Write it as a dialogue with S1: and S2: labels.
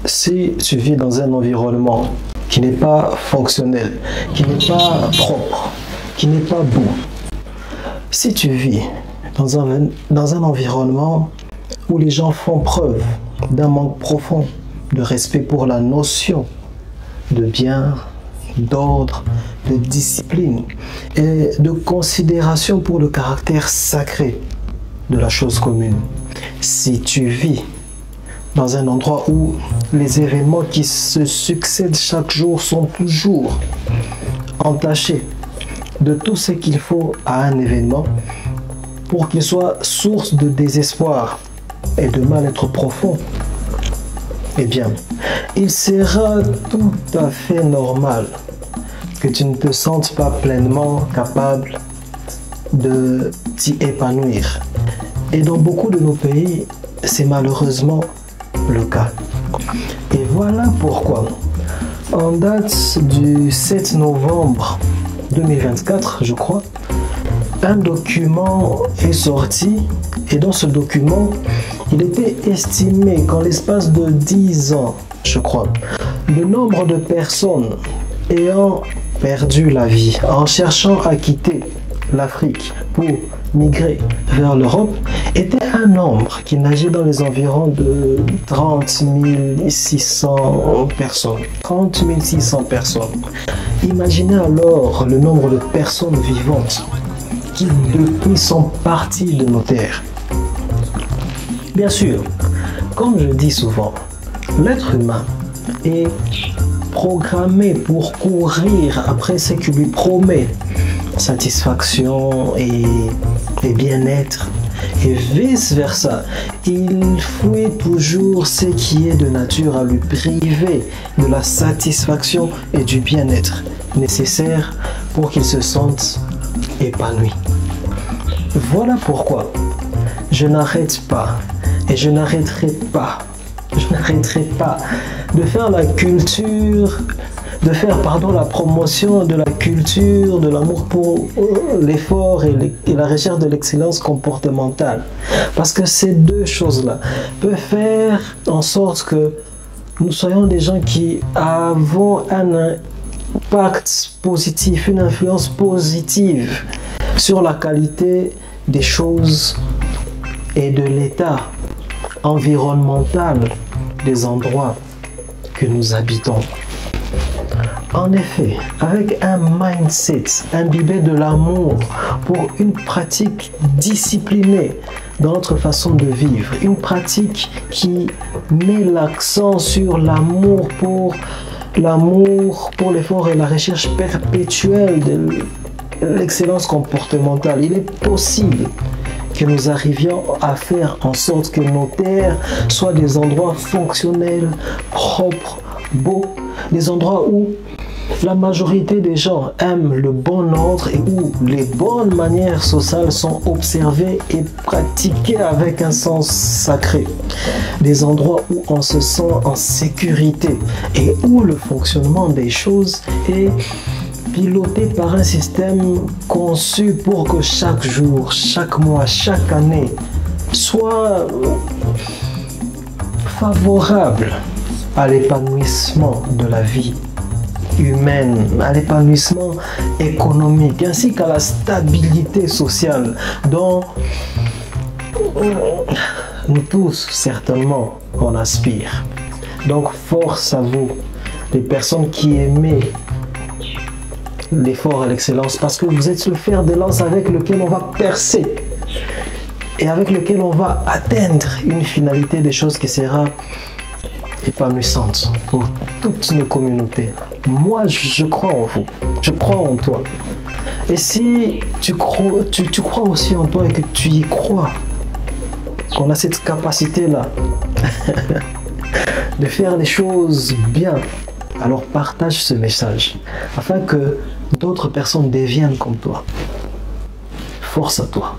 S1: Si tu vis dans un environnement qui n'est pas fonctionnel, qui n'est pas propre, qui n'est pas beau, si tu vis dans un environnement où les gens font preuve d'un manque profond de respect pour la notion de bien, d'ordre, de discipline et de considération pour le caractère sacré de la chose commune, si tu vis dans un endroit où les événements qui se succèdent chaque jour sont toujours entachés de tout ce qu'il faut à un événement pour qu'il soit source de désespoir et de mal-être profond, eh bien, il sera tout à fait normal que tu ne te sentes pas pleinement capable de t'y épanouir. Et dans beaucoup de nos pays, c'est malheureusement le cas. Et voilà pourquoi, en date du 7 novembre 2024, je crois, un document est sorti et dans ce document, il était estimé qu'en l'espace de 10 ans, je crois, le nombre de personnes ayant perdu la vie en cherchant à quitter l'Afrique pour migrer vers l'Europe était un nombre qui nageait dans les environs de 30 600 personnes. 30 600 personnes. Imaginez alors le nombre de personnes vivantes qui depuis sont parties de nos terres. Bien sûr, comme je dis souvent, l'être humain est programmé pour courir après ce qui lui promet satisfaction et bien-être, et vice-versa. Il fouille toujours ce qui est de nature à lui priver de la satisfaction et du bien-être nécessaires pour qu'il se sente épanoui. Voilà pourquoi je n'arrête pas et je n'arrêterai pas de faire la promotion de la culture, de l'amour pour l'effort et la recherche de l'excellence comportementale. Parce que ces deux choses-là peuvent faire en sorte que nous soyons des gens qui avons un impact positif, une influence positive sur la qualité des choses et de l'état environnemental des endroits que nous habitons. En effet, avec un mindset imbibé de l'amour pour une pratique disciplinée dans notre façon de vivre, une pratique qui met l'accent sur l'amour pour l'effort et la recherche perpétuelle de l'excellence comportementale, il est possible que nous arrivions à faire en sorte que nos terres soient des endroits fonctionnels, propres, beaux, des endroits où la majorité des gens aiment le bon ordre et où les bonnes manières sociales sont observées et pratiquées avec un sens sacré. Des endroits où on se sent en sécurité et où le fonctionnement des choses est piloté par un système conçu pour que chaque jour, chaque mois, chaque année soit favorable à l'épanouissement de la vie humaine, à l'épanouissement économique, ainsi qu'à la stabilité sociale dont nous tous, certainement, on aspire. Donc, force à vous, les personnes qui aiment l'effort et l'excellence, parce que vous êtes le fer de lance avec lequel on va percer et avec lequel on va atteindre une finalité des choses qui sera épanouissante pour toutes nos communautés. Moi, je crois en vous, je crois en toi. Et si tu crois aussi en toi et que tu y crois, qu'on a cette capacité-là de faire les choses bien, alors partage ce message afin que d'autres personnes deviennent comme toi. Force à toi.